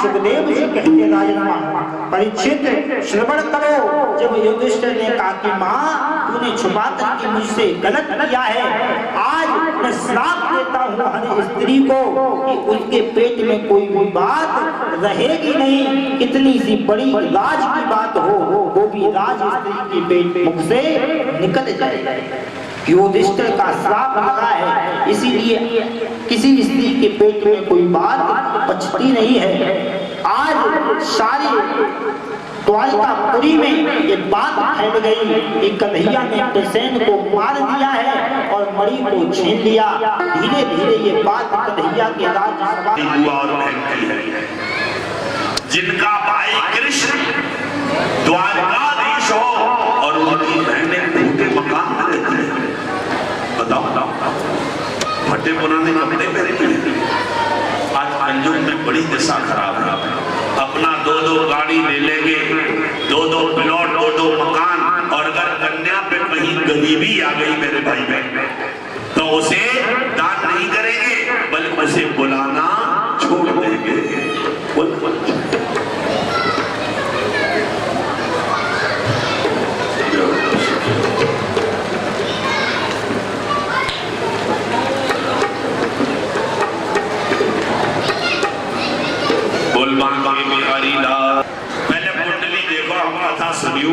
सुखदेव जी कहते राजन परीक्षित श्रवण करो। जब युधिष्ठिर ने कहा कि माँ तूने छुपा करके मुझसे गलत किया है, आज मैं श्राप देता हूँ हर स्त्री को कि उसके पेट में कोई भी बात रहेगी नहीं, कितनी सी बड़ी राज की बात हो वो भी राज स्त्री की पेट मुख से निकल जाए। युधिष्ठिर का श्राप लगा है, इसीलिए किसी स्त्री के पेट में कोई बात बचती नहीं है। आज सारी द्वारिकापुरी में ये बात फैल गई कि कन्हैया ने प्रसेन को मार दिया है और मणि को छीन लिया। धीरे धीरे ये बात कन्हैया के राज्यसभा जिनका भाई कृष्ण द्वारकाधीश हो और उनकी बहनें टूटे मकान में रहती है। बताओ फटे पुराने कपड़े पहनते हैं। आज कंजूस में बड़ी दशा खराब है। अपना दो गाड़ी ले लेंगे, दो प्लॉट, दो मकान, और अगर कन्या पे कहीं गरीबी आ गई मेरे भाई बहन तो उसे दान नहीं करेंगे बल्कि उसे बुलाना छोड़ देंगे। पहले कुंडली देखो, हम कथा सुनियो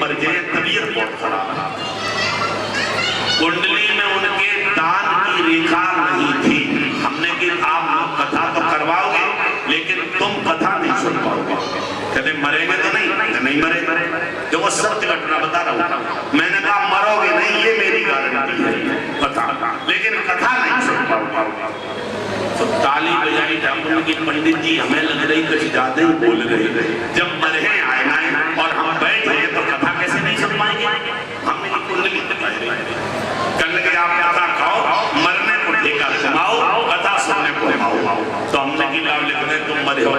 मर गए, तबीयत बहुत खराब है। कुंडली में उनके दान की रेखा नहीं थी। हमने कि आप लोग कथा तो करवाओगे लेकिन तुम कथा नहीं सुन पाओगे। कहते मरेंगे तो नहीं मरेंगे। देखो सत्य घटना बता रहा हूँ। मैंने कहा मरोगे नहीं, ये मेरी गारंटी है कथा, लेकिन कथा नहीं सुन पाओगे। तो ताली बजाई ठाकुर की, पंडित जी हमें लग रही कुछ ज्यादा ही बोल रहे। जब मरे आए और हम बैठ गए तो कथा कैसे नहीं सुन पाएंगे। हमने की कुंडली कल लगे आप कथा खाओ, मरने को ठेका सुनाओ, कथा सुनने को आओ। तो हमने की लाभ लिख रहे तुम मरे हो,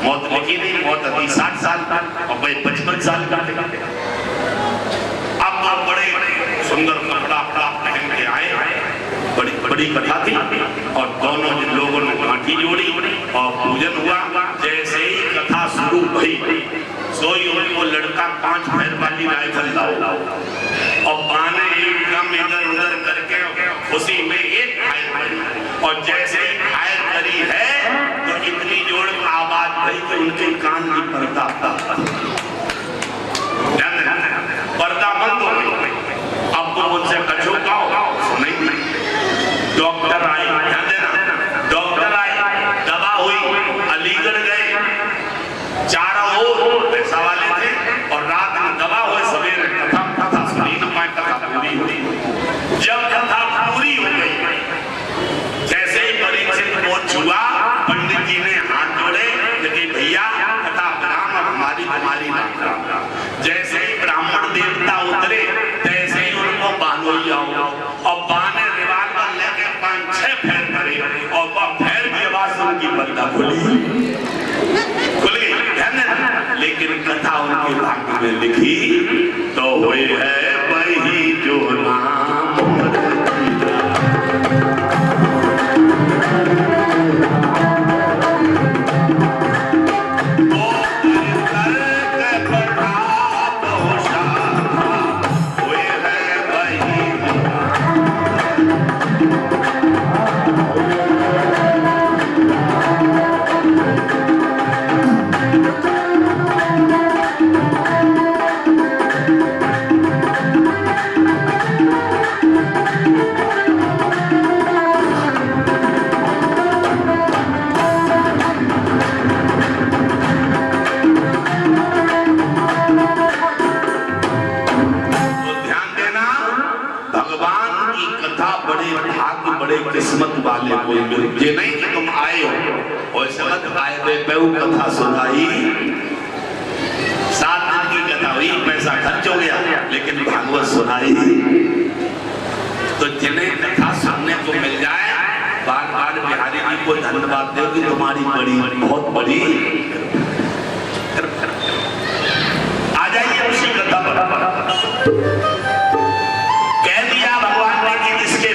मौत लिखी नहीं, मौत अभी 60 साल और 55 साल का। अब आप बड़े सुंदर कपड़ा पहन के आए, बड़ी कथा थी और दोनों लोगों ने घाटी जोड़ी और पूजन हुआ। जैसे ही कथा शुरू हुई सोई उनको लड़का 5 पैर वाली राइफल लाओ और बाने एकदम इधर उधर करके खुशी में एक फायर, और जैसे ही फायर करी है तो इतनी जोर में आवाज भरी कि उनके कान की पर्दा बंद हो गई। अब तो मुझसे कछो खाओ, नहीं डॉक्टर आए, ध्यान देना, डॉक्टर आए, दवा हुई, अलीगढ़ गए, चारों ओर पैसा वाले थे और रात में दवा हुई, सवेरे कथा सुनी न पाए, कथा पूरी हुई। जब कथा पूरी हो गई, जैसे ही परीक्षित पहुंच हुआ, पंडित जी ने हाथ जोड़े कि भैया कथा राम और हमारी नाम। जैसे ही ब्राह्मण देवता उतरे तैसे ही उनको बानोई आओ और बाने रिवाल्वर लेके 5-6 फेर करे और वह फेर की आवाज सुन की पर्दा खुल गई। लेकिन कथा उनके भाग्य में लिखी तो हुए है वही जो नाम किस्मत वाले कोई ये नहीं कि तुम आए हो और समझ आए कथा सुनाई, 7 दिन की कथा हुई, पैसा खर्च हो गया, लेकिन भागवत सुनाई। तो जिन्हें कथा सुनने को मिल जाए बार बार बिहारी जी को धन्यवाद दो कि तुम्हारी बहुत बड़ी। आ जाइए उसी कथा पर।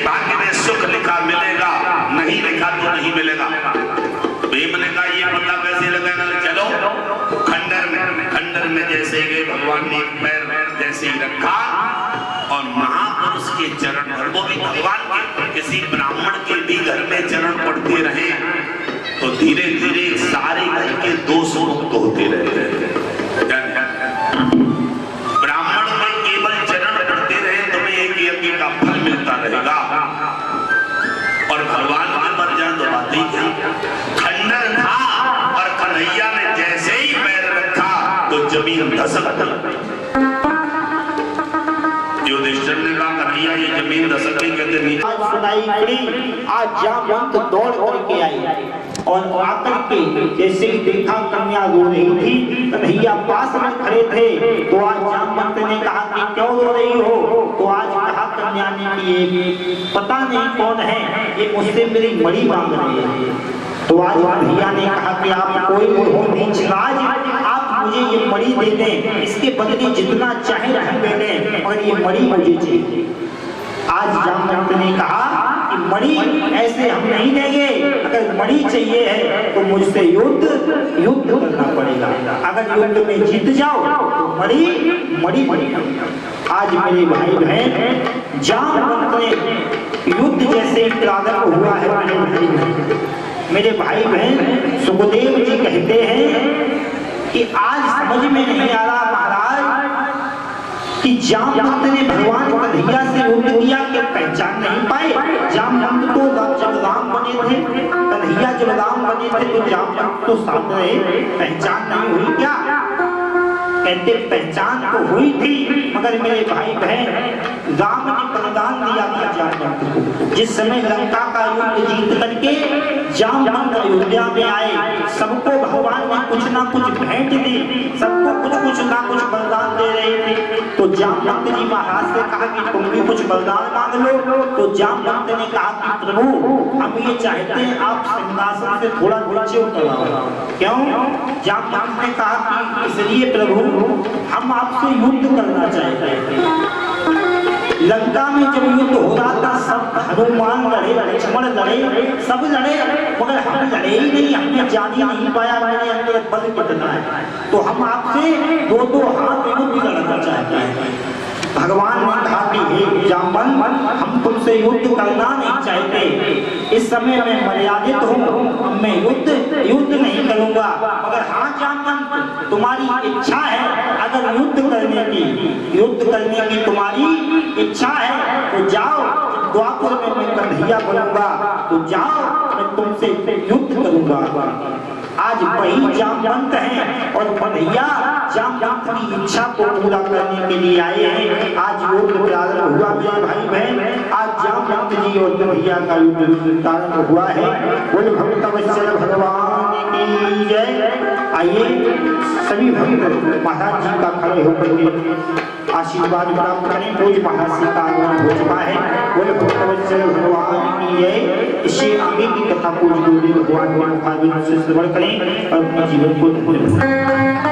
भाग्य में सुख लिखा मिलेगा, नहीं लिखा तो नहीं मिलेगा। भीम ने कहा ये पता कैसे लगा में जैसे गए भगवान ने एक पैर जैसे ही रखा और महापुरुष के चरण पर, वो भी भगवान के किसी ब्राह्मण के भी घर में चरण पड़ते रहे तो धीरे धीरे सारे घर के दोष मुक्त होते रहे। ब्राह्मण में केवल चरण पड़ते रहे तुम्हें एक यज्ञ का फल मिलता रहेगा और भगवान के पर जाए तो बात ही क्या। खंडर था और कन्हैया ने जैसे ही पैर रखा तो जमीन धसक गई। युधिष्ठिर ने कहा कन्हैया ये जमीन धसक गई, कहते नीचे आज सुनाई पड़ी। आज जामवंत दौड़ करके आई और आकर के जैसे ही देखा कन्या रो रही थी, कन्हैया पास में खड़े थे तो आज जामवंत ने कहा कि क्यों रो रही हो? तो आज कहा कन्या ने कि ये पता नहीं कौन है, ये मुझसे मेरी मणि मांग रही है। तो आज कन्हैया ने कहा कि आप कोई नीचराज, आप मुझे ये मणि दे दें, इसके बदले जितना चाहे रह दें और ये मणि मुझे चाहिए। आज जामवंत ने कहा कि मणि ऐसे हम नहीं देंगे, अगर मणि चाहिए है तो मुझसे युद्ध करना पड़ेगा, अगर युद्ध में जीत जाओ तो मणि आज मेरे भाई बहन जामवंत ने युद्ध जैसे प्रारंभ हुआ है। मेरे भाई बहन सुखदेव जी कहते हैं कि आज समझ में नहीं आ रहा महाराज कि जामवंत ने भगवान कन्हैया से युद्ध किया कि पहचान नहीं पाए। जामवंत तो जब राम बने थे, कन्हैया जब राम बने थे तो जामवंत तो साथ रहे, पहचान नहीं हुई क्या? कहते पहचान तो हुई थी, मगर मेरे भाई बहन राम ने बलिदान दिया था जामवंत को। जिस समय लंका का युद्ध जीत करके जामवंत अयोध्या में आए, सबको भगवान ने कुछ ना कुछ भेंट दी, सबको कुछ ना कुछ बलिदान दे रहे थे। तो जामवंत जी महाराज से कहा कि तुम भी कुछ बलिदान मांग लो। तो जामवंत ने कहा कि प्रभु हम ये चाहते हैं आप सिंहासन से थोड़ा नीचे उतर आओ। क्यों? जामवंत ने कहा कि इसलिए प्रभु हम आपसे युद्ध करना चाहते हैं। लंका में जब युद्ध हो रहा था सब हनुमान लड़े, लक्ष्मण लड़े, सब लड़े, मगर हम लड़े ही नहीं, हमने जान ही नहीं पाया मेरे अंदर बल कितना है। तो हम आपसे दो हाथ युद्ध लड़ना चाहते हैं। भगवान ने कहा कि हे जामवंत हम तुमसे युद्ध करना नहीं चाहते, इस समय मैं मर्यादित हूँ, मैं युद्ध नहीं करूँगा, मगर हाँ जामवंत तुम्हारी इच्छा है, अगर युद्ध करने की तुम्हारी इच्छा है तो जाओ, द्वापर में मैं कन्हैया बनूंगा तो जाओ, मैं तुमसे युद्ध करूंगा। आज वही जामवंत हैं और कन्हैया जामवंत की इच्छा को पूरा करने के लिए आए हैं। आज युद्ध प्रारंभ हुआ मेरे भाई बहन, आज जामवंत जी और कन्हैया का युद्ध प्रारंभ हुआ है। बोल भक्तवत्सल भगवान की जय। आइए सभी भक्त महाराज जी का खड़े होकर के आशीर्वाद प्राप्त करें। पूज्य महाराज जी का आगमन हो चुका है। बोल भक्तवत्सल भगवान की जय। इससे आगे की कथा पूज्य गुरुदेव भगवान के मुखारबिंद से श्रवण करें और अपने जीवन को धन्य बनाएं।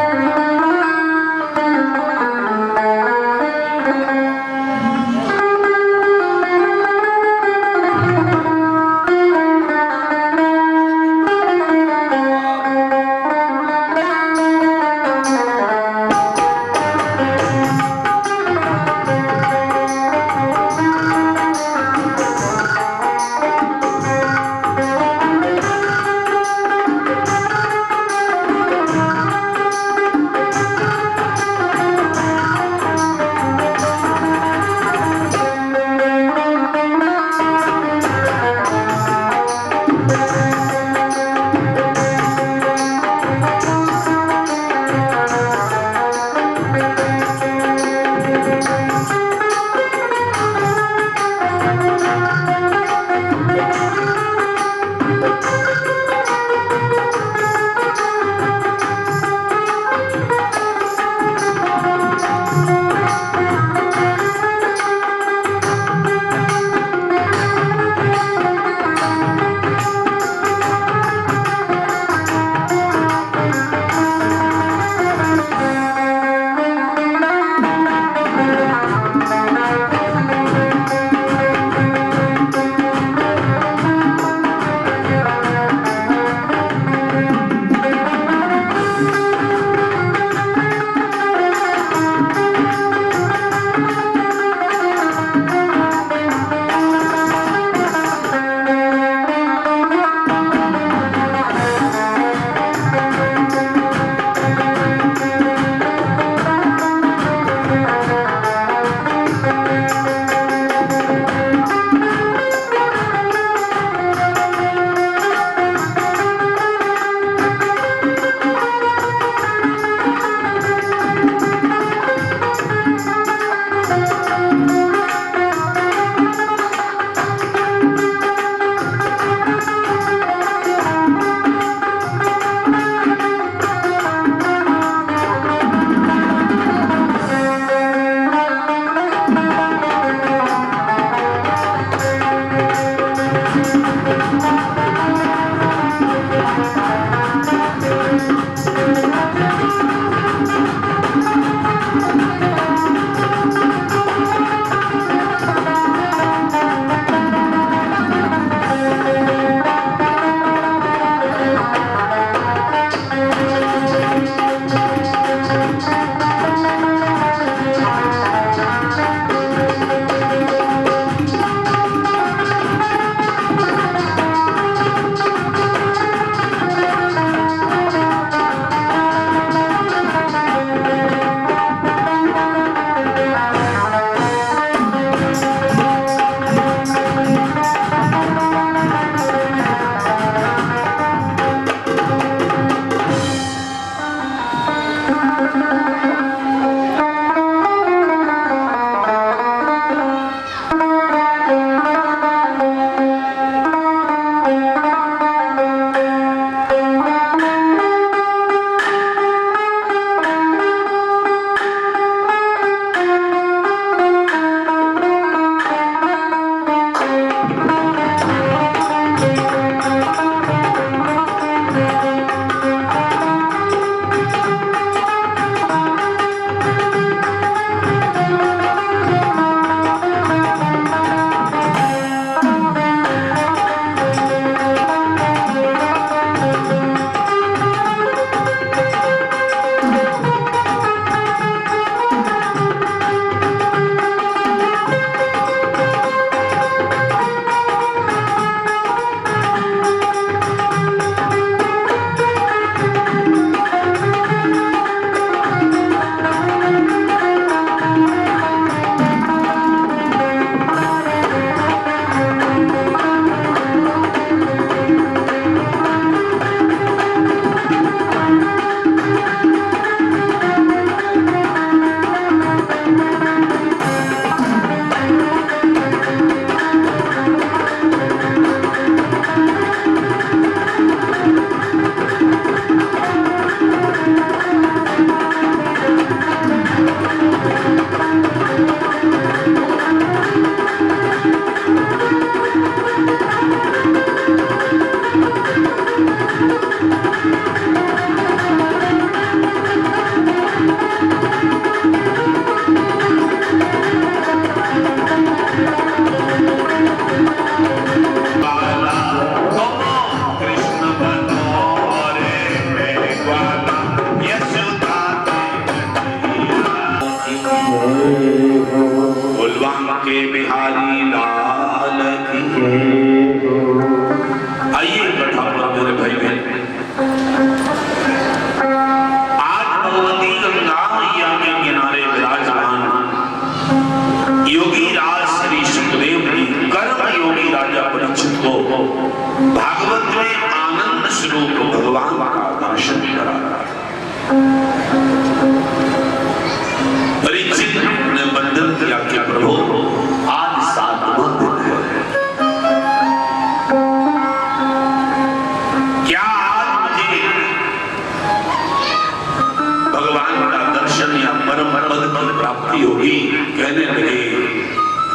कहने लगे,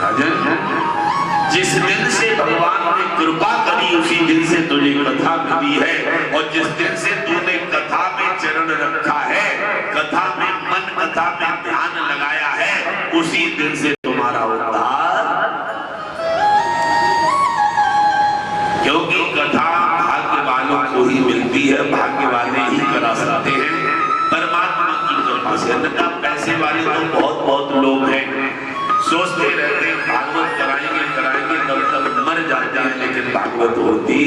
राजन जिस दिन से भगवान ने कृपा करी उसी दिन से तुझे कथा मिली है, और जिस दिन से तूने कथा में चरण रखा है, कथा में मन, कथा में ध्यान लगाया है, उसी दिन से तुम्हारा उद्धार। क्योंकि कथा भाग्य वालों को ही मिलती है, भाग्य वाले ही करा सकते हैं परमात्मा की कृपा से। अन्यथा पैसे वाले तो बहुत बहुत लोग हैं, सोचते रहते हैं भागवत कराएंगे कराएंगे, तब तक मर जाते हैं, लेकिन भागवत होती।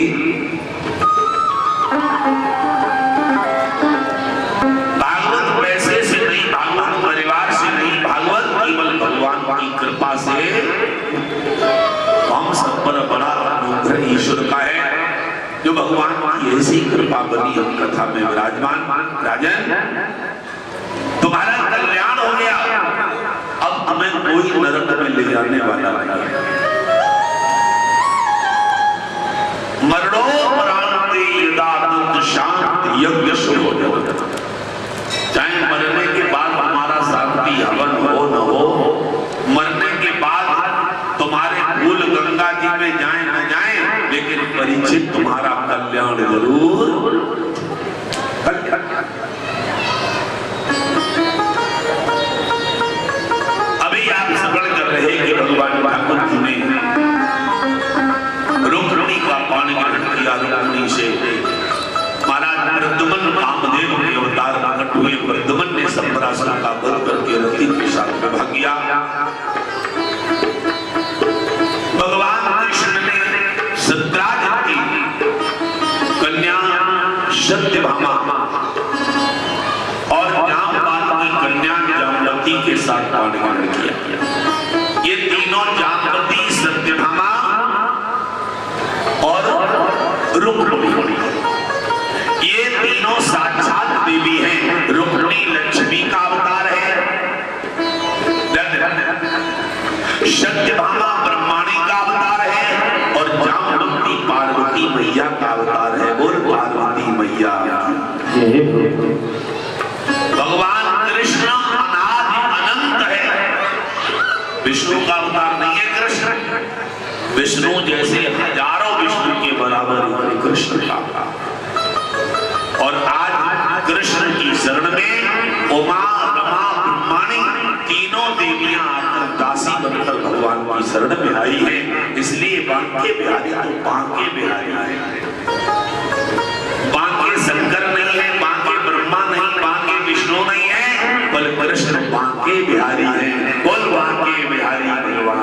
भागवत पैसे से नहीं, भागवत परिवार से नहीं, भागवत केवल भगवान की कृपा से हम सब पर बड़ा अनुग्रह ईश्वर का है, जो भगवान की ऐसी कृपा बनी हम कथा में विराजमान। राजन तुम्हारा कल्याण हो गया, अब हमें कोई नरक में ले जाने वाला नहीं। मरणो मरांते यदा तत् शांति यज्ञ शुभ हो, चाहे मरने के बाद हमारा शांति हवन हो न हो, मरने के बाद तुम्हारे फूल गंगा जी में जाए न जाए, लेकिन परीक्षित तुम्हारा कल्याण जरूर। अभी आप स्मरण कर रहे कि भगवान ठाकुर जी ने रुक्मिणी का पानी ग्रहण किया। रुक्मिणी से महाराज प्रद्युम्न कामदेव के अवतार प्रकट हुए। प्रद्युम्न ने संबरासुर का वध करके रति के साथ विवाह किया। भगवान कृष्ण ने सत्राजित की कन्या सत्यभामा और जामवंत की कन्या जामवती के साथ पाणी ग्रहण किया। ये तीनों जामवती, सत्यभामा और रुक्मिणी, ये तीनों साक्षात देवी हैं। रुक्मिणी लक्ष्मी का अवतार है, सत्यभामा ब्रह्माणी का अवतार है, और जामवती पार्वती मैया का अवतार है। बोल पार्वती मैया। भगवान कृष्ण अनादि अनंत है, विष्णु का अवतार नहीं है कृष्ण। विष्णु जैसे हजारों विष्णु के बराबर कृष्ण का। और आज कृष्ण की शरण में उमा, रमा, ब्रह्माणी तीनों देवियां आकर दासी बनकर भगवान की शरण में आई है। इसलिए बांके बिहारी तो बांके बिहारी है, बांके शंकर नहीं है, बांके ब्रह्मा नहीं, बांके विष्णु नहीं है, बल कृष्ण बांके बिहारी है। बोल बांके बिहारी भगवान।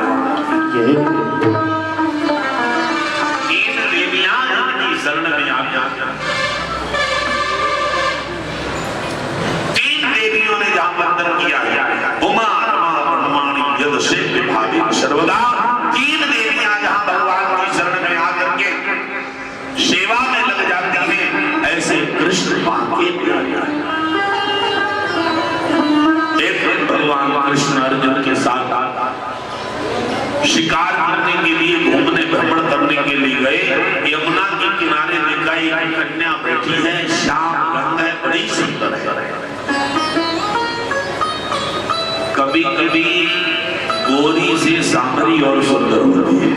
तीन देवियां उनकी शरण में आ जाती। तीन देवियों ने जहां बंधन किया है, उमा, रमा, ब्रह्माणी यद से विभावी सर्वदा। तीन देवियां जहां भगवान की शरण में आकर के सेवा में लग जाती हैं, ऐसे कृष्ण बांके बिहारी हैं। एक दिन भगवान कृष्ण अर्जुन के साथ शिकार करने के लिए, घूमने भ्रमण करने के लिए गए। यमुना के किनारे देखा एक कन्या बैठी है, श्याम रंग है, बड़ी सुंदर है। कभी कभी गोरी से सांवरी और सुंदर होती है,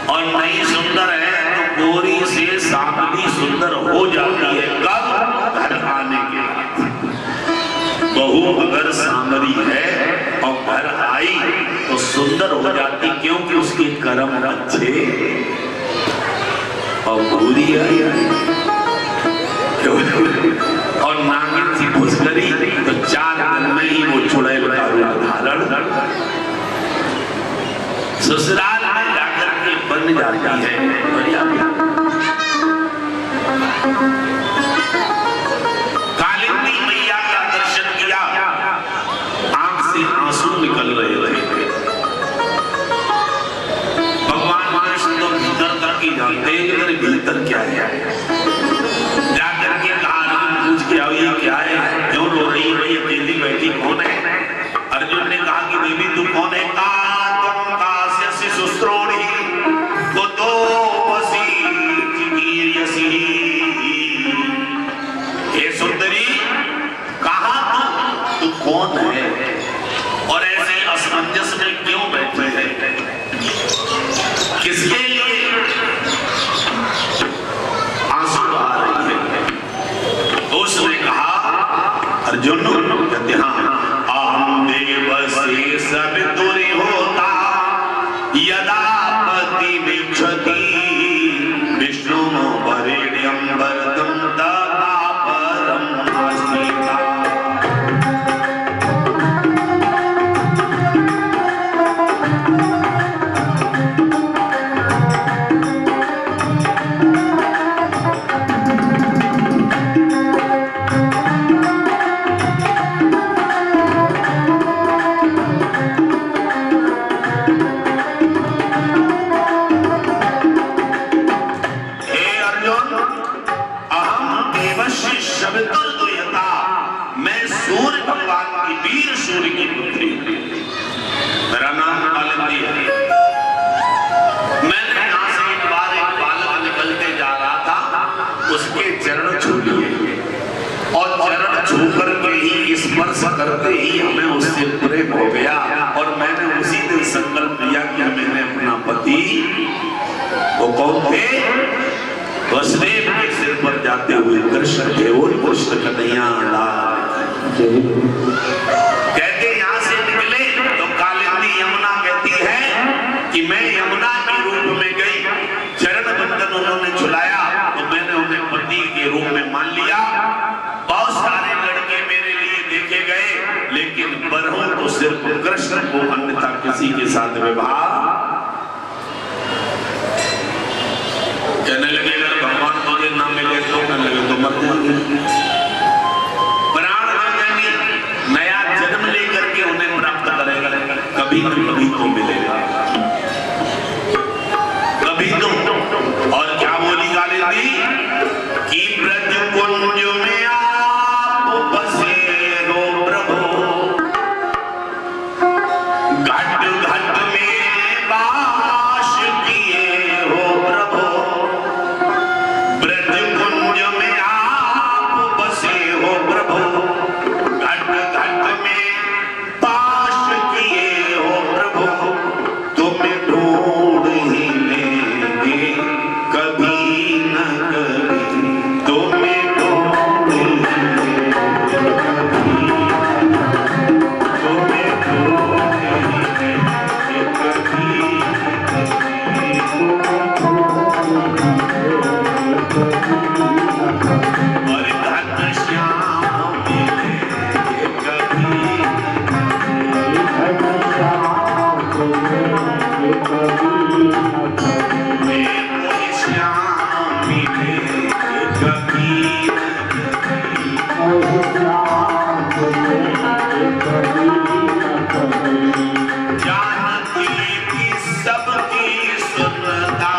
और नहीं सुंदर है तो गोरी से सांवरी सुंदर हो जाती है। कब? घर आने के बाद। बहू अगर सांवरी है और घर आई तो सुंदर हो जाती, क्योंकि उसके कर्म अच्छे। और गोरी आई और नागिन सी घुसकरी तो 4 दिन में ही वो चुड़ैल का रूप धारण ससुराल में जाकर के बन जाती है। कालिंदी मैया का दर्शन किया, आंख से आंसू निकल रहे थे। भगवान कृष्ण तो भीतर तक ही जानते हैं, भीतर क्या है। जाकर के कहा, पूछ के आओ ये क्या है, क्यों रो रही है, ये अकेली बैठी कौन है? अर्जुन ने कहा कि देवी तू कौन है? हे सुंदरी, कहा तू सूर्य की पुत्री, मेरा नाम कालिंदी है। मैंने यहाँ से एक बार एक बालक निकलते जा रहा था, उसके चरण छू लिए और चरण छू करके ही स्पर्श करते ही हमें उससे प्रेम हो गया। और मैंने उसी दिन संकल्प लिया कि मैंने अपना पति, वो कौन थे, वसुदेव के सिर पर जाते हुए कृष्ण केवल कृष्ण कन्हैया लाल कहते यहाँ से निकले तो कालिंदी यमुना कहती है कि मैं यमुना के रूप में गई, चरण बंधन उन्होंने झुलाया तो मैंने उन्हें पति के रूप में मान लिया। बहुत सारे लड़के मेरे लिए देखे गए, लेकिन बरहूं तो सिर्फ कृष्ण को, अन्यथा किसी के साथ विवाह। कहने लगे अगर भगवान तुझे ना मिले तो, कहने लगे तो मर जाएंगे, प्राण दे देंगे, नया जन्म लेकर के उन्हें प्राप्त करेगा, कभी न कभी तो मिलेगा, कभी तो। और क्या बोली कालिंदी कि ब्रज कुंज में आप बसे हो प्रभु, घट घट में वास किए हो प्रभु, ब्रज कुंज में आप बसे हो प्रभु, घट घट में वास किए हो प्रभु, तुम्हें ढूंढ ही लेंगे कभी न कभी, तुम्हें ढूंढ ही लेंगे कभी, तुम्हें ढूंढ ही लेंगे कभी, और घनश्याम मिलेंगे कभी, श्याम मिलेंगे कभी जानती कि सबकी सुनता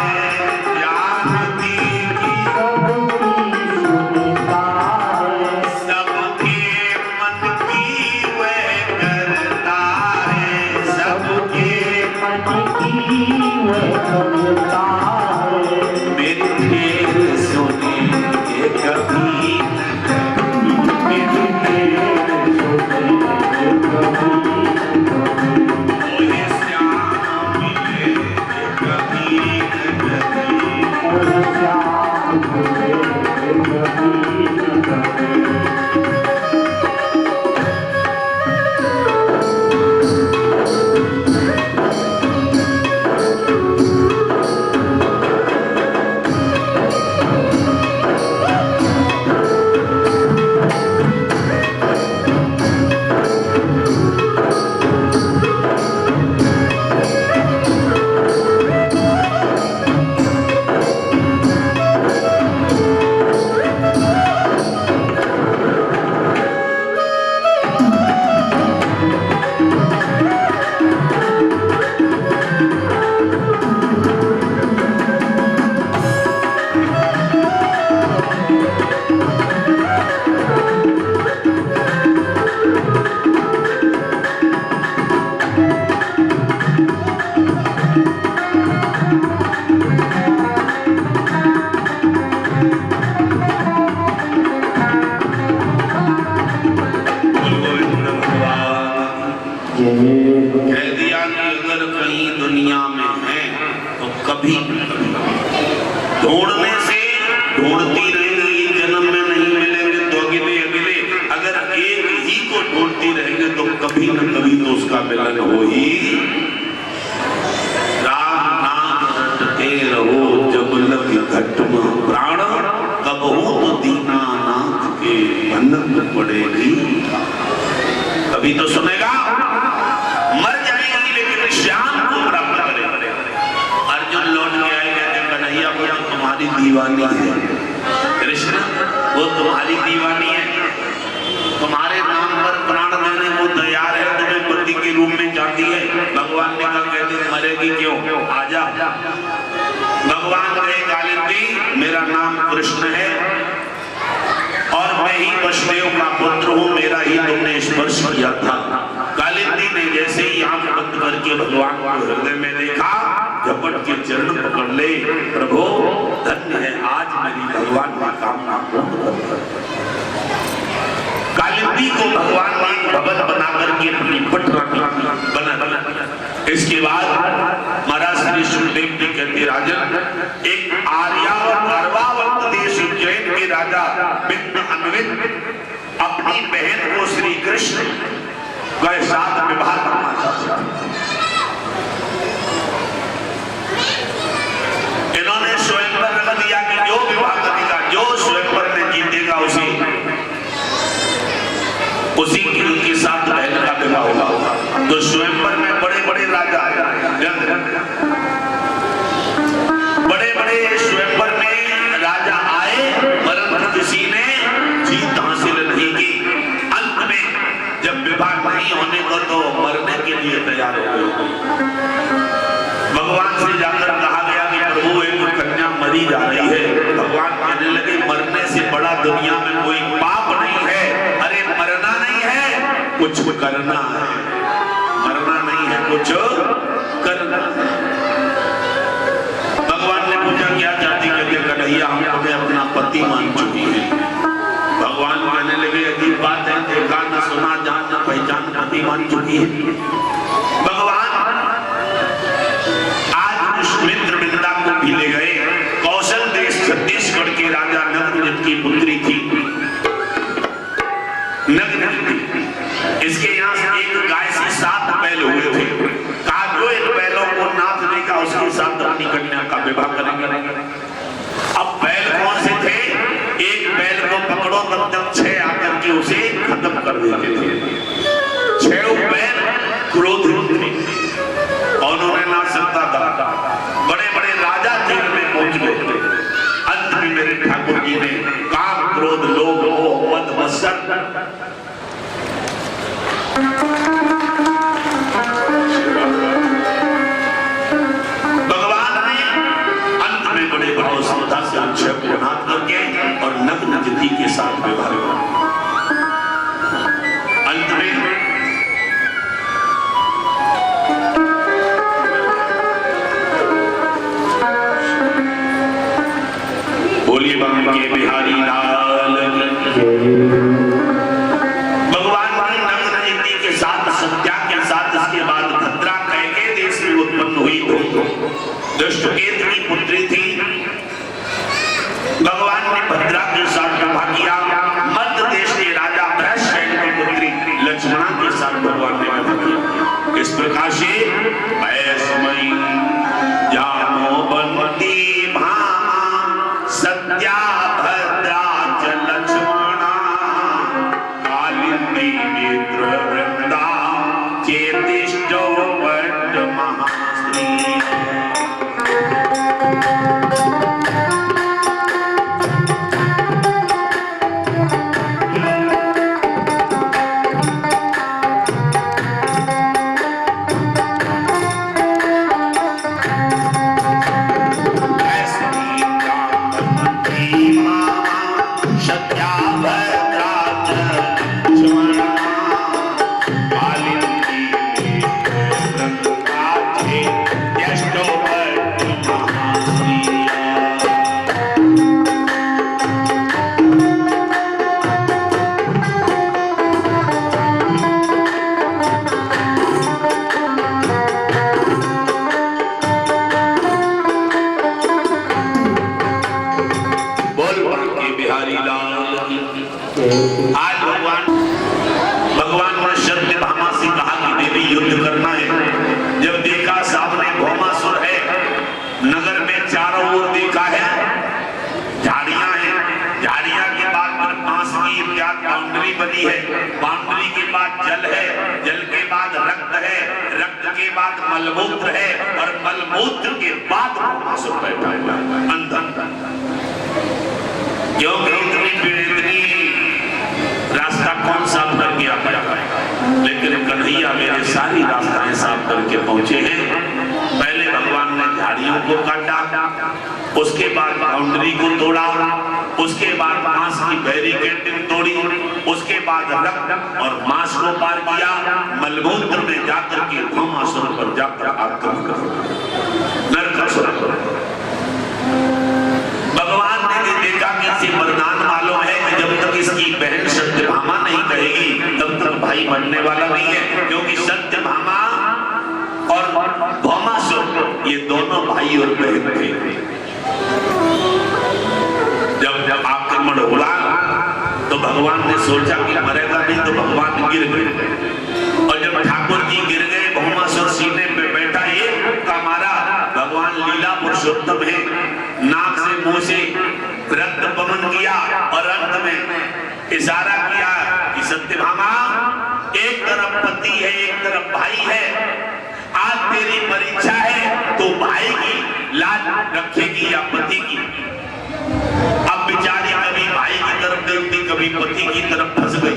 है, जानती कि सबके मन की वह करता है, सबके मेरी देर सुनेंगे कभी न कभी, मेरी देर सुनेंगे कभी, ओहे श्याम मिलेंगे कभी न कभी, कह दिया कि अगर कहीं दुनिया में है तो कभी ढूंढने से ढूंढती रहेगी, जन्म में नहीं मिलेंगे तो अगले अगले, अगर एक ही को ढूंढती रहेंगे तो कभी न कभी तो उसका मिलन हो ही। राम नाम रटते रहो जब लग घट में प्राण, तब हो तो दीनानाथ के बंधन पड़ेगी। कभी तो सुनेगा, मर जाएगी लेकिन श्याम को प्राप्त करेगा। अर्जुन लौट के आएगा जब कन्हैया वो तो तुम्हारी दीवानी है, कृष्ण वो तुम्हारी दीवानी है, तुम्हारे नाम पर प्राण देने को तैयार है, तुम्हें पति के रूप में चाहती है। भगवान ने कहा कहते मरेगी क्यों, आजा। भगवान कहे कालिंदी मेरा नाम कृष्ण है और मैं ही वसुदेव का पुत्र हूँ, मेरा ही तुमने स्पर्श किया था, के भगवान को हृदय में देखा, झपट के चरण पकड़ ले, प्रभु धन्य है आज मेरी भगवान की कामना पूर्ण कर। कालिंदी को भगवान ने भवन बना करके अपनी पट बना। इसके बाद महाराज श्री सुखदेव जी कहते राजन, एक आर्यावर्त अर्वावर्त देश उज्जैन के राजा विघ्न अन्वित अपनी बहन को श्री कृष्ण के साथ विवाह करना चाहते थे। इन्होंने स्वयंवर रख दिया कि जो विवाह करेगा, जो स्वयंवर में जीतेगा उसी की उनके साथ बहन का विवाह होगा। तो स्वयंवर में बड़े बड़े राजा, बड़े बड़े स्वयंवर में राजा आए, परंतु किसी ने जीत हासिल नहीं की। अंत में जब विवाह नहीं होने को तो मरने के लिए तैयार हो गए। भगवान से जाकर कहा गया कि प्रभु एक कन्या मरी जा रही है। भगवान कहने लगे मरने से बड़ा दुनिया में कोई पाप नहीं है। अरे मरना नहीं है, कुछ करना है। मरना नहीं है, कुछ करना है। भगवान ने पूछा क्या चाहती, कहते कन्हैया हम तुम्हें अपना पति मान चुकी है। भगवान कहने लगे अजीब बात है, देखा न सुना जान न पहचान पति मान चुकी है। भगवान मित्र वृंदा को भी ले गए। कौशल देश छत्तीसगढ़ के राजा नग्न की पुत्री थी, नग्न थी। इसके यहाँ एक गाय से 7 बैल हुए थे। कहा जो इन बैलों को नाथ देगा उसके साथ अपनी कन्या का विवाह करेंगे। अब बैल कौन से थे? एक बैल को पकड़ो तब 6 आकर के उसे खत्म कर देते थे। 6 बैल क्रोधित थे और उन्होंने ना सकता था। बड़े बड़े राजा जेल में पहुंच गए। अंत में मेरे ठाकुर जी ने काम क्रोध लोभ मोह मद मत्सर भगवान ने अंत में बड़े बड़े श्रद्धा से अक्षय को नाथ करके और नग्न तिथि के साथ विवाह किया। अंत में बोलिए के बिहारी लाल। भगवान ने नग्न नीति के साथ सत्या के साथ इसके बाद भद्रा कैके देश में उत्पन्न हुई दृष्टकेतु की पुत्री थी। भगवान ने भद्रा के साथ विवाह किया। मध्य देश के राजा बृहस्पति की पुत्री लक्ष्मणा के साथ भगवान ने विवाह किया। इस प्रकार से वैष्णवी जानो बनती सत्या भद्रा च लक्ष्मणा कालिंदी मित्र वृंदा चेतिष्ठो वट महाश्री। आज भगवान ने सत्यभामा से कहा कि देवी युद्ध करना है। जब देखा सामने भौमासुर है, नगर में चारों ओर देखा है झाड़ियां हैं, झाड़ियां के बाद बांस की बाउंड्री बनी है, बाउंड्री के बाद जल है, जल के बाद रक्त है, रक्त के बाद मलमूत्र है और मलमूत्र के बाद भौमासुर बैठा है अंदर। क्योंकि इतनी रास्ता कौन साफ करके आ पाएगा, लेकिन कन्हैया मेरे सारी रास्ताएं साफ करके पहुंचे हैं। पहले भगवान ने झाड़ियों को काटा, उसके बाद बाउंड्री को तोड़ा, उसके बाद बांस की बैरिकेडिंग तोड़ी, उसके बाद रक्त और मांस को पार किया, मलमूत्र में जाकर के भौमासुर पर जाकर आक्रमण कर नरकासुर। भगवान ने देखा कि इसे वरदान मालूम है कि जब तक इसकी बहन सत्यभामा नहीं कहेगी तब तक भाई बनने वाला नहीं है, क्योंकि सत्यभामा और भौमासुर ये दोनों भाई और बहन थे। जब आक्रमण हुआ तो भगवान ने सोचा कि मरेगा नहीं, तो भगवान गिर गए, और जब ठाकुर जी गिर गए भौमासुर सीने पे बैठा, एक मुक्का मारा। भगवान लीला पुरुषोत्तम है, नाक से मुंह से रक्त पवन किया और अंत में इशारा किया कि सत्यभामा एक तरफ पति है एक तरफ भाई है, आज तेरी परीक्षा है, तो भाई की लाज रखेगी या पति की। अब बेचारी कभी भाई की तरफ देखती कभी पति की तरफ फंस गई।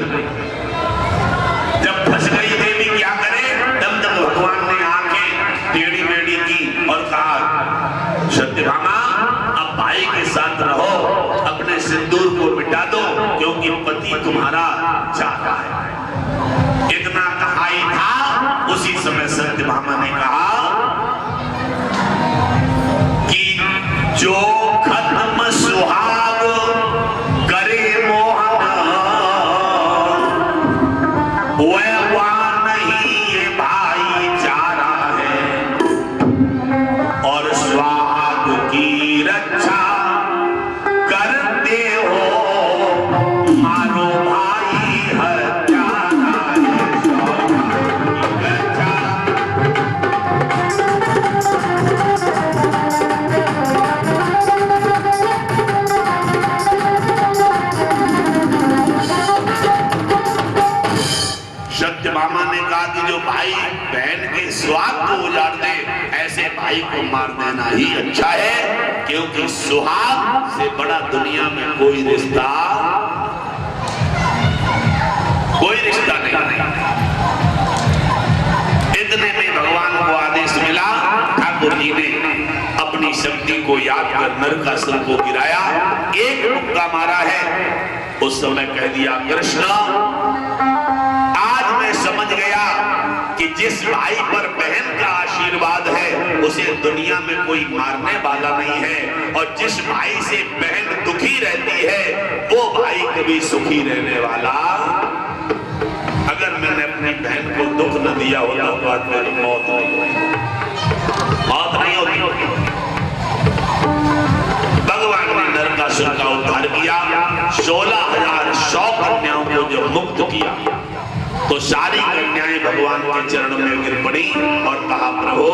जब फंस गई देवी क्या करे, तब तक भगवान ने आंखें टेढ़ी मेढ़ी की और कहा सत्यभामा अब भाई के साथ रहो, अपने सिंदूर को मिटा दो, क्योंकि पति तुम्हारा चाहता है। इतना कहा ही था, उसी समय सत्यभामा ने कहा कि जो खत्म सुहाग करे मोहन वह नहीं ये भाईचारा है, और सुहाग की रक्षा करते हो मारो भाई हत्यारा है। सत्यभामा ने कहा कि जो भाई बहन के स्वाद को उजाड़ दे ऐसे भाई को मार देना ही अच्छा है, क्योंकि सुहाग से बड़ा दुनिया में कोई रिश्ता नहीं। इतने में भगवान को आदेश मिला, ठाकुर जी ने अपनी शक्ति को याद कर नरकासुर को गिराया, एक मुक्का मारा है। उस समय कह दिया कृष्ण समझ गया कि जिस भाई पर बहन का आशीर्वाद है उसे दुनिया में कोई मारने वाला नहीं है, और जिस भाई से बहन दुखी रहती है वो भाई कभी सुखी रहने वाला। अगर मैंने अपनी बहन को दुख न दिया होता तो आज मेरी मौत नहीं होती। भगवान ने नरकासुर का उद्धार किया, 16,100 कन्याओं को जब मुक्त किया तो सारी कन्याएं भगवान के चरण में गिर पड़ी और कहा प्रभु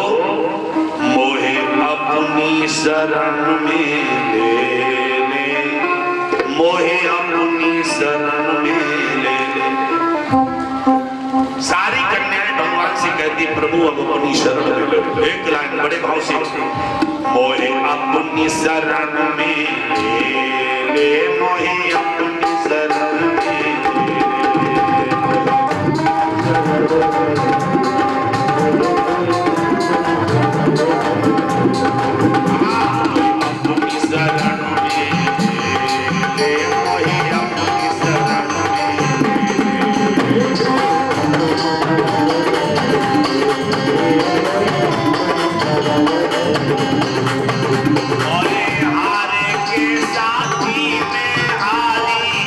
मोहे अपनी शरण में ले ले, मोहे अपनी शरण में ले ले। सारी कन्याएं भगवान से कहती प्रभु अब अपनी शरण में ले। एक लाइन बड़े भाव से, मोहे अपनी शरण में ले ले, मोहे अपनी शरण में हारे के साथी में हारी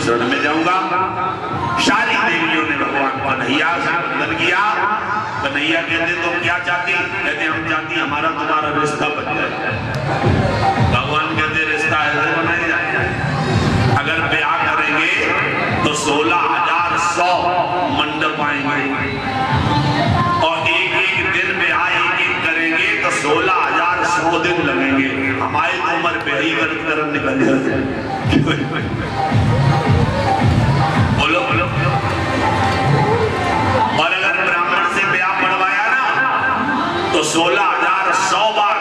शरण में जाऊंगा। सारी देवियों ने भगवान कन्हैया से वंदन किया। कन्हैया कहते तो क्या चाहती? कहते हम चाहती हमारा तुम्हारा रिश्ता बन जाए। भगवान कहते रिश्ता ऐसे बनाया जाए, अगर ब्याह करेंगे तो 16,100 मंडप आएंगे और एक एक दिन ब्याह एक एक करेंगे तो 16,100 दिन लगेंगे। हमारी तो उम्र पे ही करन निकल जाए। बोलो बोलो। और अगर ब्राह्मण से ब्याह पढ़वाया ना तो 16,100 बार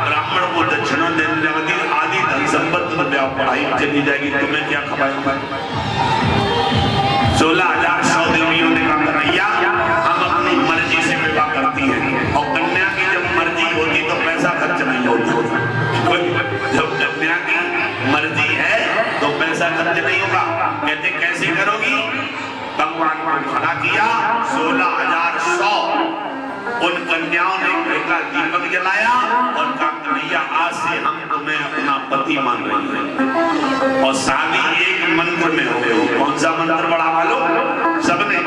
ब्राह्मण को दक्षिणा देने लगती, आदि धन संपत्ति में ब्याह पढ़ाई चली जाएगी। तुम्हें क्या खवाएंगे? 16,100 देवियों ने कहा कन्हैया हम अपनी मर्जी से विवाह करती हैं और कन्या की जब मर्जी होती तो पैसा खर्च नहीं होता। जब कन्या की मर्जी है तो पैसा खर्च नहीं होगा। कहते कैसे करोगी? भगवान को खड़ा किया 16,100 उन कन्याओं ने घर का दीपक जलाया और कहा कन्हैया आज से हम तुम्हें अपना पति मान रही हैं। और शादी एक मंत्र में हो गई। कौन सा मंत्र पढ़ा मालूम? सबने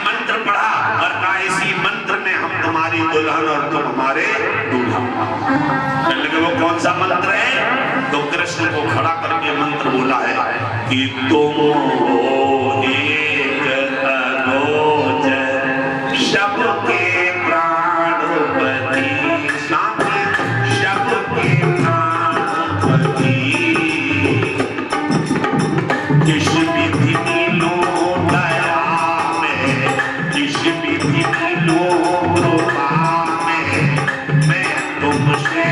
मंत्र पढ़ा और कहा इसी मंत्र में हम तुम्हारी दुल्हन और तुम हमारे दूल्हा। वो कौन सा मंत्र है? तो कृष्ण को खड़ा करके मंत्र बोला है कि तुम हो एक अगोचर सबके प्राणपति, सबके प्राणपति, जिस विधि मिलो दया में, जिस विधि मिलो कृपा में, मैं तुमसे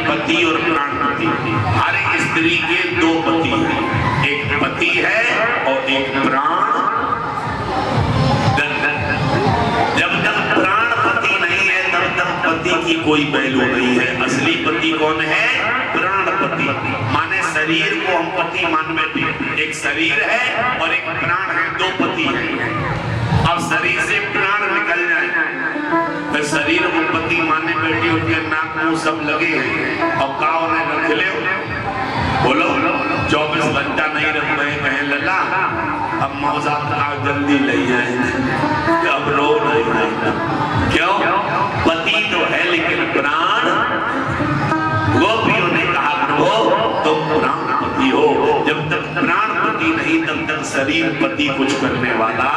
पति और प्राणपति। हर स्त्री के दो पति हैं, एक पति है और एक प्राण। जब तक प्राणपति नहीं है तब तक पति की कोई वैल्यू नहीं है। असली पति कौन है? प्राणपति। माने शरीर को हम पति मान बैठे। एक शरीर है और एक प्राण है, दो पति है। अब शरीर से प्राण निकल जाए शरीर में पति माने बैठी उनके नाक मुंह सब लगे हैं और काव ने रख ले बोलो 24 घंटा नहीं रख रहे कहे लल्ला अब मौजा जल्दी ले जाए अब रो नहीं क्यों पति तो है लेकिन प्राण गोपियों ने कहा प्रभु तुम प्राणपति हो जब तक प्राणपति नहीं तब तक शरीर पति कुछ करने वाला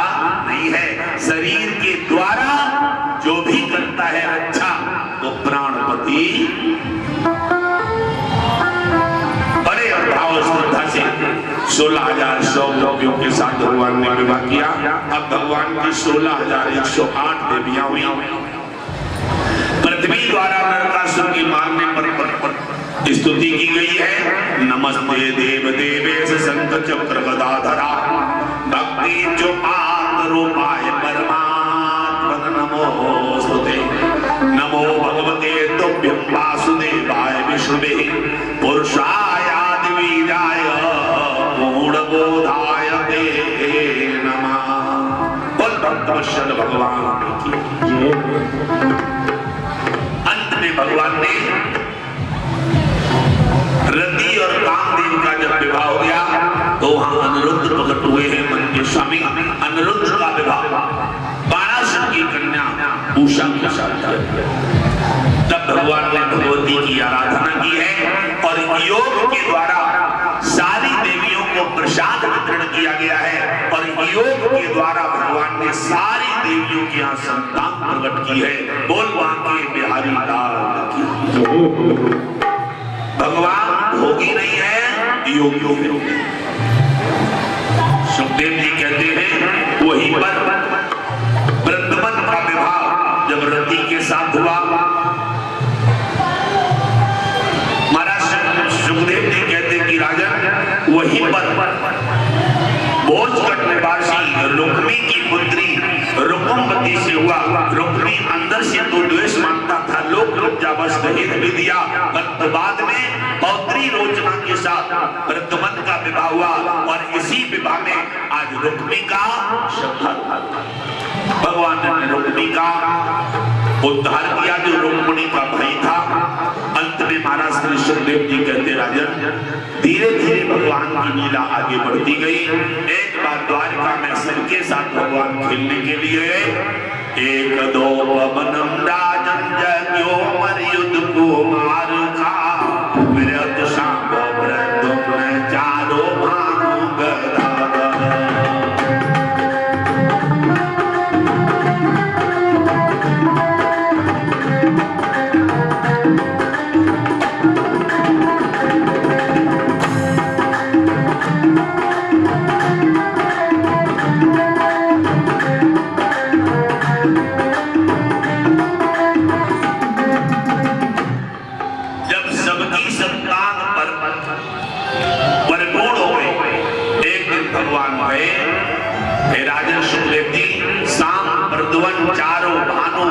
नहीं है शरीर के द्वारा जो भी करता है अच्छा वो प्राणपति बड़े भाव श्रद्धा से 16,100 गोपियों के साथ भगवान ने विवाह किया। अब भगवान की 16,108 देवियां हुई। पृथ्वी द्वारा नरकासुर की मारने पर स्तुति की गई है। नमस्ते देव देवेश शंख चक्र गदाधरा भक्ति जो रूपाय परमात्मन नमोस्तुते नमो भगवते तुभ्यं वासुदेवाय विष्णुवे पुरुषाय वीराय पूर्णबोधाय ते नमः। बोल भक्तवत्सल भगवान की। अंत में भगवान ने रति और कामदेव का जब विवाह हो गया तो वहां अनिरुद्ध प्रकट हुए हैं मन के स्वामी। अनिरुद्ध का विवाह बाणासुर की कन्या उषा के साथ किया। तब भगवान ने भगवती की आराधना की है और योग के द्वारा सारी देवियों को प्रसाद वितरण किया गया है और योग के द्वारा भगवान ने सारी देवियों की यहाँ संतान प्रकट की है। बोल बांके बिहारी लाल की। भगवान भोगी नहीं है योगी है। सुखदेव जी कहते हैं वही पर वृंदावन का विवाह जब रति के साथ हुआ महाराज सुखदेव जी कहते कि राजन वही पर भोजकट निवासी रुक्मी की पुत्री रुकुमवती से हुआ। रुक्मी अंदर से तो द्वेष मानता था लोग लज्जावश दहेज भी दिया पर बाद में पौत्री रोचना के साथ वृंदावन का विवाह हुआ और इसी विवाह में आज रुक्मी का भगवान ने रुक्मी का उद्धार किया जो रुक्मिणी का भाई था। अंत में महाराज श्री सुखदेव जी कहते राजन धीरे धीरे भगवान की लीला आगे बढ़ती गई। एक बार द्वारका में सबके साथ भगवान खेलने के लिए एक दो पवनम राजन जग्यो मरयुद्ध कुमार का विरत शाम व्रत में चारों भानु गदाधर। चारों भानु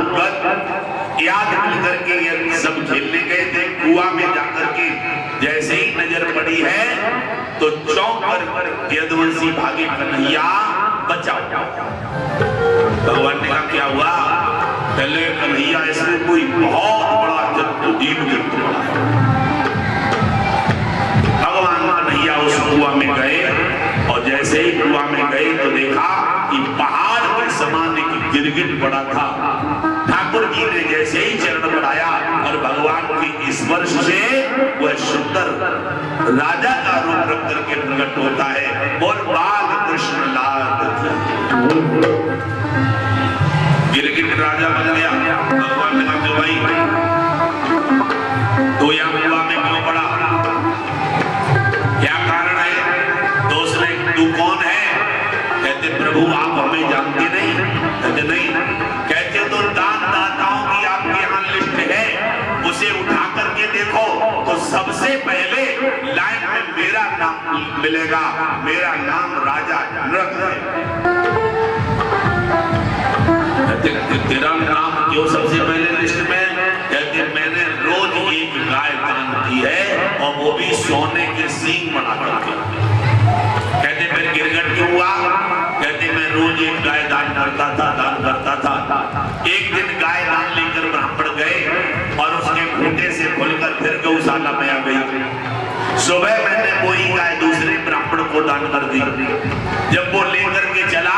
याद करके ये सब खेलने गए थे कुआं में जाकर के जैसे ही नजर पड़ी है तो चौंक कर यदुवंशी भागे कन्हैया बचाओ। भगवान ने कहा क्या हुआ? पहले कन्हैया इसमें कोई बहुत बड़ा जीव जंतु पड़ा है। भगवान कन्हैया उस कुआं में गए और जैसे ही कुआं में गए तो देखा कि पहाड़ के समान एक गिरगिट पड़ा था। ठाकुर जी ने जैसे ही चरण बढ़ाया और भगवान के स्पर्श से वह सुंदर राजा का रूप रख करके प्रकट होता है। बोल बाल कृष्ण लाल गिरगिट राजा बन गया। भगवान ने कहा भाई तो यहाँ कुआं में क्यों पड़ा? क्या कारण है? तो उसने तू कौन है? कहते प्रभु आप हमें जानते नहीं? कहते नहीं। कहते तो दान दाताओं की आपके यहाँ लिस्ट है उसे उठा करके देखो तो सबसे पहले लाइन में मेरा नाम मिलेगा। मेरा नाम राजा नृग है। कहते तेरा नाम क्यों सबसे पहले लिस्ट में? कहते मैंने रोज एक गाय दान की है और वो भी सोने के सींग बना करके। कहते फिर गिरगिट क्यों हुआ? कहते मैं रोज एक गाय दान करता था। एक दिन गाय दान गौशाला में आ गई। सुबह मैंने कोई गाय दूसरे ब्राह्मण को दान कर दी। जब वो लेकर के चला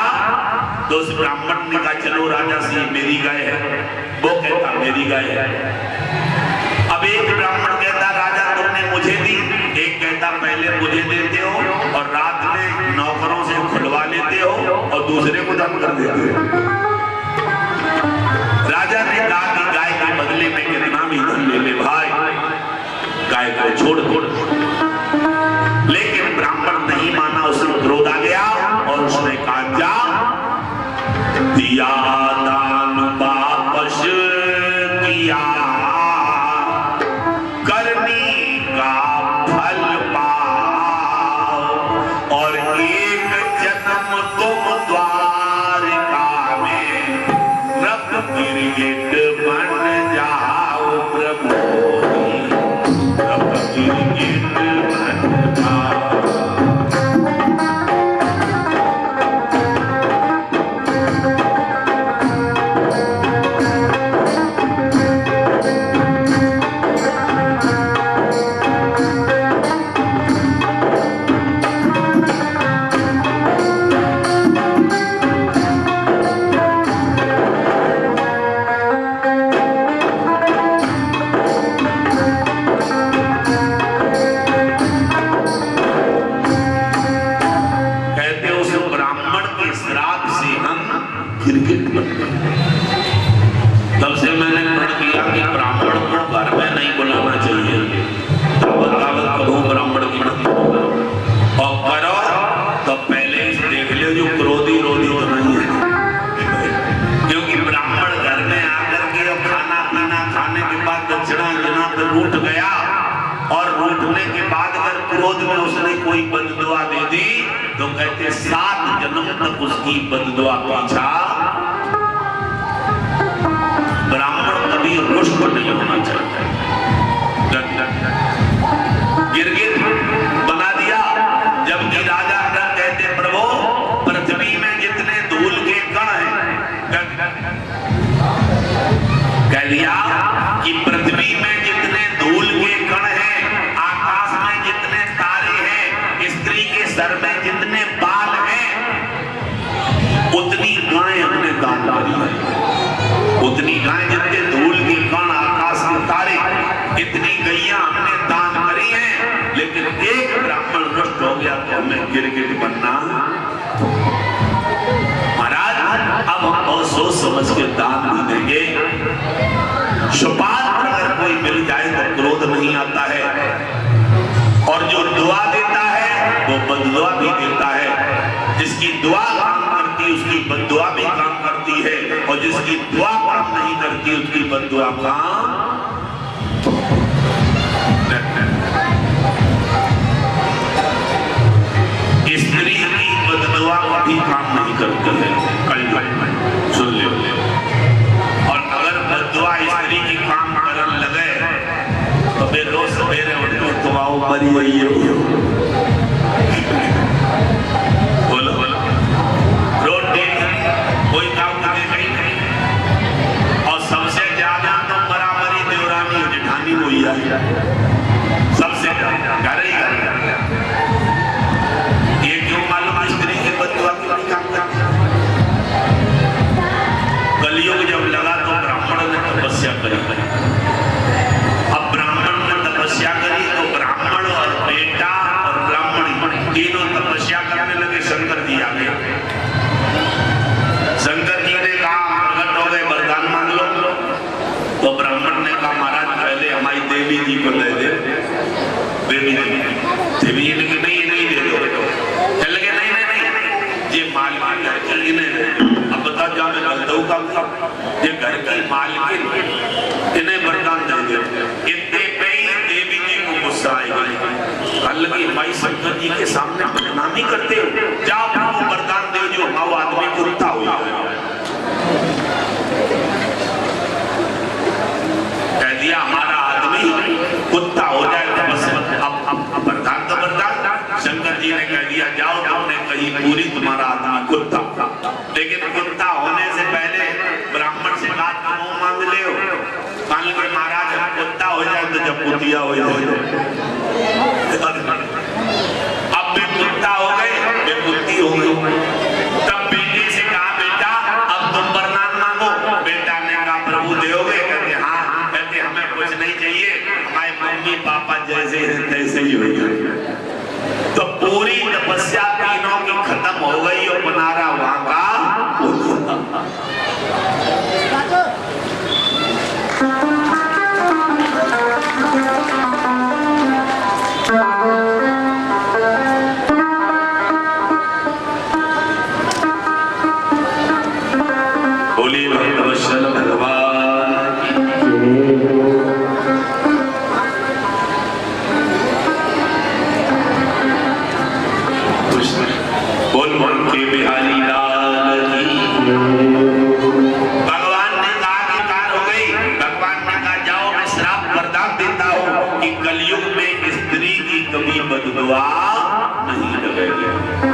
तो उस ब्राह्मण ने कहा चलो राजा से मेरी गाय है। वो कहता मेरी गाय है। अब एक ब्राह्मण कहता राजा तुमने मुझे दी, एक कहता पहले मुझे देते हो और रात में नौकरों से खुलवा लेते हो और दूसरे को दान कर देते हो। राजा ने कहा कि गाय के बदले में कितना भी धन ले ले भाई, गाय को छोड़ दो। लेकिन ब्राह्मण नहीं माना, उसको क्रोध आ गया और उसने कहा जा दिया दान वापस किया, करनी का फल पाओ और एक जन्म तुम द्वारका में रब गिरगिट बन जाओ प्रभु, रब गिरगिट बन जाओ। गिरगिट बन गए। तब से मैंने प्रण किया कि ब्राह्मण को घर में नहीं बुलाना चाहिए। दावत करो ब्राह्मण की और करो तो पहले देख लो जो क्रोधी रोधी तो नहीं है। क्योंकि ब्राह्मण घर में आकर के खाना पीना खाने के बाद दक्षिणा जना तो रूठ गया और रूठने के बाद अगर क्रोध में उसने कोई बददुआ दे दी तो कहते 7 जन्म तक उसकी बददुआ पीछा। ब्राह्मण कभी रुष्ट नहीं होना चाहिए। गिरगिट बना दिया। जबकि राजा कहते प्रभु पृथ्वी में जितने धूल के कण हैं, कह दिया कि पृथ्वी में जितने धूल के कण हैं, आकाश में जितने तारे हैं, स्त्री के सर में जितने बाल हैं, उतनी गाय हमने दान करी है। उतनी गाय जितने धूल के कण, आकाश के तारे, इतनी गैया हमने दान करी है। लेकिन एक ब्राह्मण नष्ट हो गया तो हमें गिरगिट बनना। महाराज अब हम बहुत सोच समझ के दान भी देंगे। सुपात्र अगर कोई मिल जाए तो क्रोध नहीं आता है और जो दुआ देता है वो बददुआ भी देता है। जिसकी दुआ काम करती है उसकी बददुआ भी काम करती है और जिसकी दुआ काम नहीं करती उसकी बददुआ काम। स्त्री की बददुआ कभी काम नहीं करती है। कल सुन ले। और अगर बददुआ स्त्री की काम करने लगे तो फिर रोज सवेरे उठ के तुम आओ मरी हुई हो। बोलो बोलो रोटी कोई काम करने नहीं। और सबसे ज्यादा तो बराबरी देवरानी जेठानी हुई है। सबसे घर ही ये क्यों मालूम स्त्री की बददुआ क्यों नहीं काम करती? कलयुग जब लगा तो ब्राह्मण ने तपस्या करी। अब ब्राह्मण ने तपस्या करी तो ब्राह्मण और बेटा और ब्राह्मणी तीनों तपस्या करने लगे। शंकर जी आ गए। शंकर जी ने कहा प्रकट हो गए, वरदान मांग लो। तो ब्राह्मण ने कहा महाराज पहले हमारी देवी जी को दे दे। देवी जी ने नहीं दे दो। चल गए नहीं ये मालकिन घर की इन्हें अब बता जा मैं गलतों का ये घर की मालकिन इन्हें वरदान दे दे। इतने पे ही देवी जी को गुस्सा आएगा। हालांकि भाई शंकर जी के सामने बदनामी करते हो, जाओ आपको वरदान दे जो हमारा आदमी कुत्ता हो जाए। कह दिया हमारा आदमी कुत्ता हो जाए तो बस अब वरदान तो वरदान। शंकर जी ने कह दिया जाओ तुमने कही पूरी तुम्हारा आदमी कुत्ता। लेकिन कुत्ता होने से पहले ब्राह्मण से बात मुंह मांग ले हो। मान लो महाराज कुत्ता हो जाए तो जब कुतिया हो जाए अब वे कुत्ता हो गए, वे कुत्ती हो गई। तब बेटे से कहा बेटा अब तुम वरदान मांगो। बेटा ने कहा प्रभु दोगे? कहते हाँ। कहते हमें कुछ नहीं चाहिए, हमारे मम्मी पापा जैसे हैं तैसे ही हो जाए। तो पूरी तपस्या तीनों की खत्म हो गई और बनारा वहां का बोली भक्तवत्सल भगवान बोल बोल के बिहारी लाल की। भगवान ने कहा कि कार हो गई। भगवान ने कहा जाओ मैं श्राप वरदान देता हूँ कि कलयुग में स्त्री की कभी बददुआ नहीं लगेगी।